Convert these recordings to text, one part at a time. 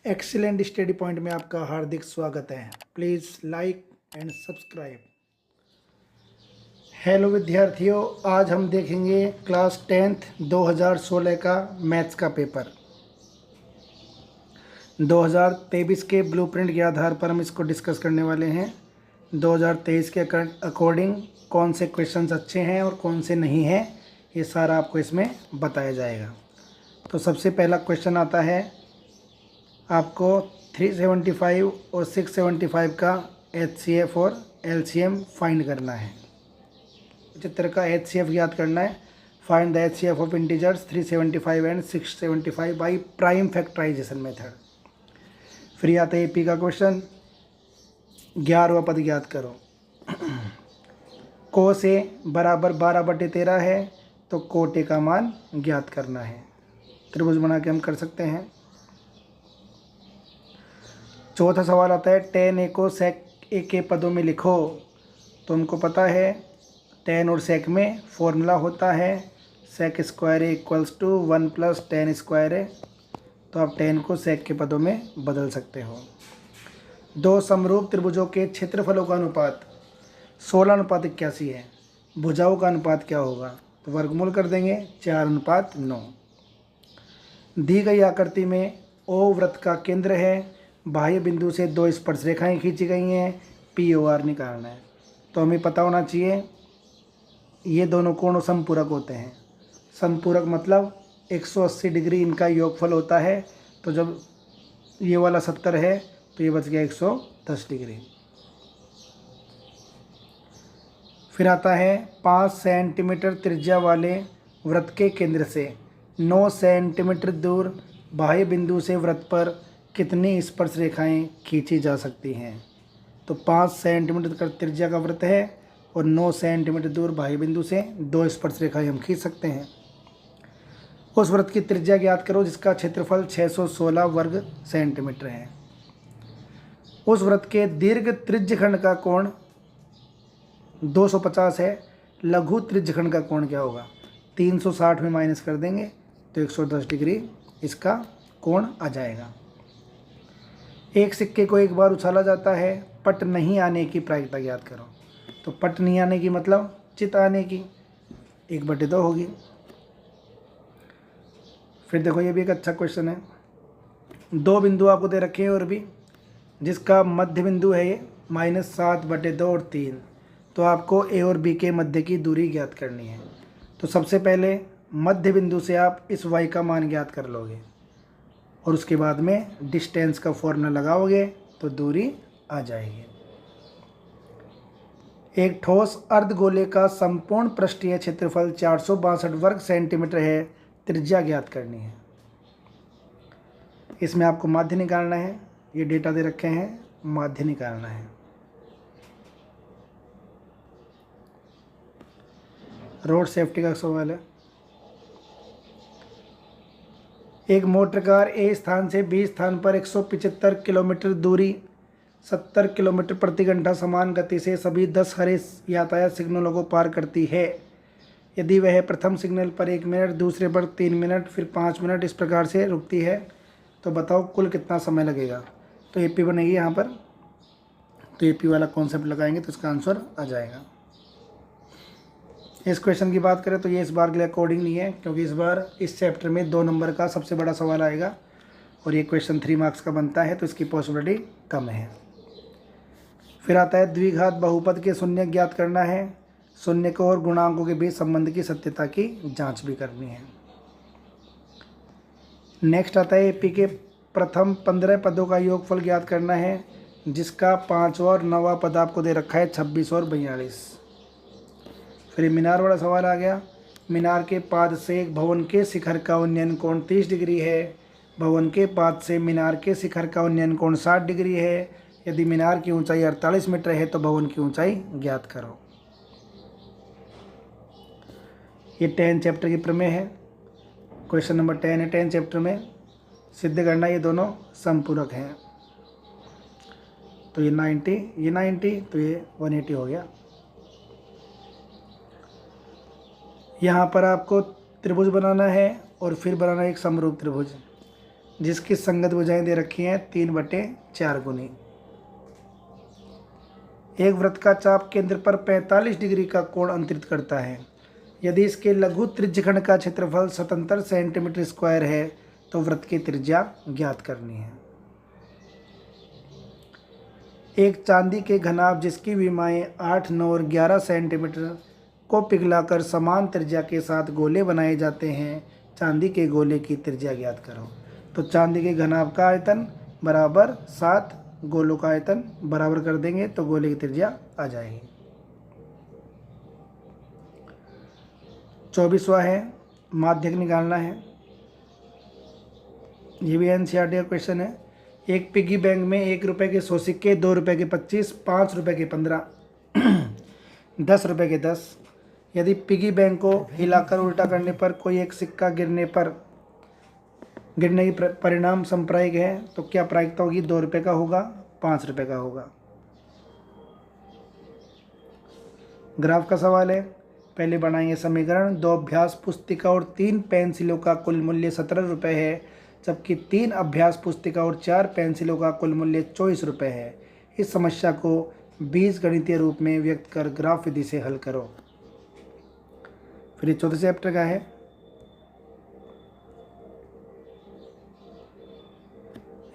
Excellent study point में आपका हार्दिक स्वागत है। Please like and subscribe. Hello विद्यार्थियों, आज हम देखेंगे क्लास 10th 2016 का मैथ्स का पेपर। 2023 के ब्लूप्रिंट के आधार पर हम इसको डिस्कस करने वाले हैं। 2023 के अकॉर्डिंग कौन से क्वेश्चंस अच्छे हैं और कौन से नहीं हैं, ये सारा आपको इसमें बताया जाएगा। तो सबसे पहला क्वेश्चन आता है, आपको 375 और 675 का HCF और LCM फाइंड करना है। चित्र का HCF याद करना है। Find the HCF of integers 375 and 675 by prime factorisation method. फिर आता है AP का क्वेश्चन, 11वां पद ज्ञात करो। को से बराबर 12/13 है तो कोटे का मान ज्ञात करना है। त्रिभुज बना के हम कर सकते हैं। चौथा सवाल आता है, tan A को sec A के पदों में लिखो। तो हमको पता है tan और sec में फॉर्मूला होता है sec square A equals to 1 + tan square A। तो आप tan को sec के पदों में बदल सकते हो। दो समरूप त्रिभुजों के क्षेत्रफलों का अनुपात 16:81 है। भुजाओं का अनुपात क्या होगा? तो वर्गमूल कर देंगे, 4:9। दी गई आकृति में O वृत्त का केंद्र है। बाह्य बिंदु से दो स्पर्श रेखाएं खींची गई हैं। POR निकालना है। तो हमें पता होना चाहिए ये दोनों कोण समपूरक होते हैं। समपूरक मतलब 180 डिग्री इनका योगफल होता है। तो जब ये वाला 70 है तो ये बच गया 110 डिग्री। फिर आता है 5 सेंटीमीटर त्रिज्या वाले वृत्त के केंद्र से 9 सेंटीमीटर दूर बाह्य बिंदु से वृत्त पर कितनी स्पर्श रेखाएं खींची जा सकती हैं? तो 5 सेंटीमीटर का त्रिज्या का वृत्त है और 9 सेंटीमीटर दूर बाह्य बिंदु से दो स्पर्श रेखाएं हम खींच सकते हैं। उस वृत्त की त्रिज्या ज्ञात करो जिसका क्षेत्रफल 616 वर्ग सेंटीमीटर है। उस वृत्त के दीर्घ त्रिज्यखंड का कोण 250 है। लघु त्रिज्यखंड का कोण क्या होगा? 360 में माइनस कर देंगे तो 110 डिग्री इसका कोण आ जाएगा। एक सिक्के को एक बार उछाला जाता है, पट नहीं आने की प्रायिकता ज्ञात करो। तो पट नहीं आने की मतलब चित आने की 1/2 होगी। फिर देखो, ये भी एक अच्छा क्वेश्चन है। दो बिंदु आपको दे रखे हैं और भी, जिसका मध्य बिंदु है ये -7/2 और 3। तो आपको A और B के मध्य की दूरी ज्ञात करनी है। तो सबसे पहले मध्य बिंदु से आप इस y का मान ज्ञात कर लोगे और उसके बाद में डिस्टेंस का फॉर्मूला लगाओगे तो दूरी आ जाएगी। एक ठोस अर्धगोले का संपूर्ण पृष्ठीय क्षेत्रफल 462 वर्ग सेंटीमीटर है। त्रिज्या ज्ञात करनी है। इसमें आपको माध्य निकालना है। ये डेटा दे रखे हैं, माध्य निकालना है। रोड सेफ्टी का सवाल है। एक मोटर कार A स्थान से B स्थान पर 175 किलोमीटर दूरी 70 किलोमीटर प्रति घंटा समान गति से सभी 10 हरे यातायात सिग्नलों को पार करती है। यदि वह प्रथम सिग्नल पर 1 मिनट, दूसरे पर 3 मिनट, फिर 5 मिनट इस प्रकार से रुकती है, तो बताओ कुल कितना समय लगेगा? तो AP बनेगी यहाँ पर। तो AP वाला कॉन्सेप्ट लगाएंगे तो इसका आंसर आ जाएगा। इस क्वेश्चन की बात करें तो ये इस बार के लिए अकॉर्डिंग नहीं है, क्योंकि इस बार इस चैप्टर में 2 नंबर का सबसे बड़ा सवाल आएगा और ये क्वेश्चन 3 मार्क्स का बनता है, तो इसकी पॉसिबिलिटी कम है। फिर आता है द्विघात बहुपद के शून्य ज्ञात करना है। शून्य को और गुणांकों के बीच संबंध की सत्यता की जांच भी करनी है। नेक्स्ट आता है AP के प्रथम 15 पदों का योगफल ज्ञात करना है, जिसका 5वां और 9वां पद आपको दे रखा है 26 और 42। फिर मीनार वाला सवाल आ गया। मीनार के पाद से एक भवन के शिखर का उन्नयन कोण 30 डिग्री है। भवन के पाद से मीनार के शिखर का उन्नयन कोण 60 डिग्री है। यदि मीनार की ऊंचाई 48 मीटर है तो भवन की ऊंचाई ज्ञात करो। ये 10 चैप्टर की प्रमेय है। क्वेश्चन नंबर 10 है 10 चैप्टर में। सिद्ध करना ये दोनों समपूरक हैं। तो ये 90 तो ये 180 हो गया। यहाँ पर आपको त्रिभुज बनाना है और फिर बनाना है एक समरूप त्रिभुज। जिसकी संगत भुजाएं दे रखी हैं 3/4 गुनी। एक वृत्त का चाप केंद्र पर 45 डिग्री का कोण अंतरित करता है। यदि इसके लघु त्रिज्यखंड का क्षेत्रफल 77 सेंटीमीटर स्क्वायर है तो वृत्त की त्रिज्या ज्ञात करनी है। एक चांदी के घनाभ जिसकी विमाएं 8, 9 और 11 सेंटीमीटर को पिघलाकर समान त्रिज्या के साथ गोले बनाए जाते हैं। चांदी के गोले की त्रिज्या ज्ञात करो। तो चांदी के घनाभ का आयतन बराबर 7 गोलों का आयतन बराबर कर देंगे तो गोले की त्रिज्या आ जाएगी। 24वां है माध्यक निकालना है। ये भी एनसीईआरटी का क्वेश्चन है। एक पिगी बैंक में 1 रुपये के 100 सिक्के, 2 रुपये के 25, 5 रुपये के 15, 10 रुपये के 10। यदि पिगी बैंक को हिलाकर उल्टा करने पर कोई एक सिक्का गिरने की परिणाम संप्रायिक है तो क्या प्रायिकता होगी? 2 रुपये का होगा, 5 रुपये का होगा। ग्राफ का सवाल है। पहले बनाएंगे समीकरण। 2 अभ्यास पुस्तिका और 3 पेंसिलों का कुल मूल्य 17 रुपये है, जबकि 3 अभ्यास पुस्तिका और 4 पेंसिलों का कुल मूल्य 24 रुपये है। इस समस्या को बीजगणितीय रूप में व्यक्त कर ग्राफ विधि से हल करो। फिर ये चौथे चैप्टर का है।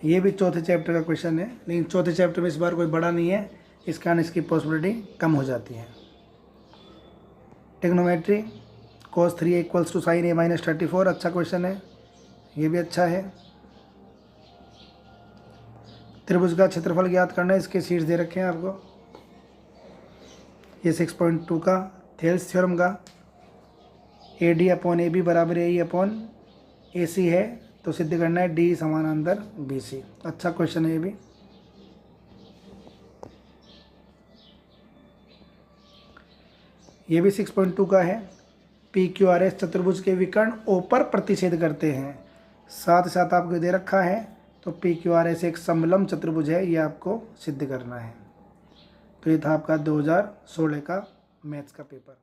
ये भी चौथे चैप्टर का क्वेश्चन है, लेकिन चौथे चैप्टर में इस बार कोई बड़ा नहीं है, इस कारण इसकी पॉसिबिलिटी कम हो जाती है। टेक्नोमेट्री cos 3a = sin a - 34, अच्छा क्वेश्चन है, ये भी अच्छा है। त्रिभुज का क्षेत्रफल ज्ञात करना है, इसके शीट्स दे रखे हैं आपको। ये 6.2 का थेल्स थ्योरम का AD/AB बराबर AE/AC है, तो सिद्ध करना है D समानांतर BC। अच्छा क्वेश्चन है ये भी। ये भी 6.2 का है। PQRS चतुर्भुज के विकर्ण O पर प्रतिच्छेद करते हैं। साथ ही साथ आपको दे रखा है, तो PQRS एक समलंब चतुर्भुज है, ये आपको सिद्ध करना है। तो ये था आपका 2016 का मैथ्स का पेपर।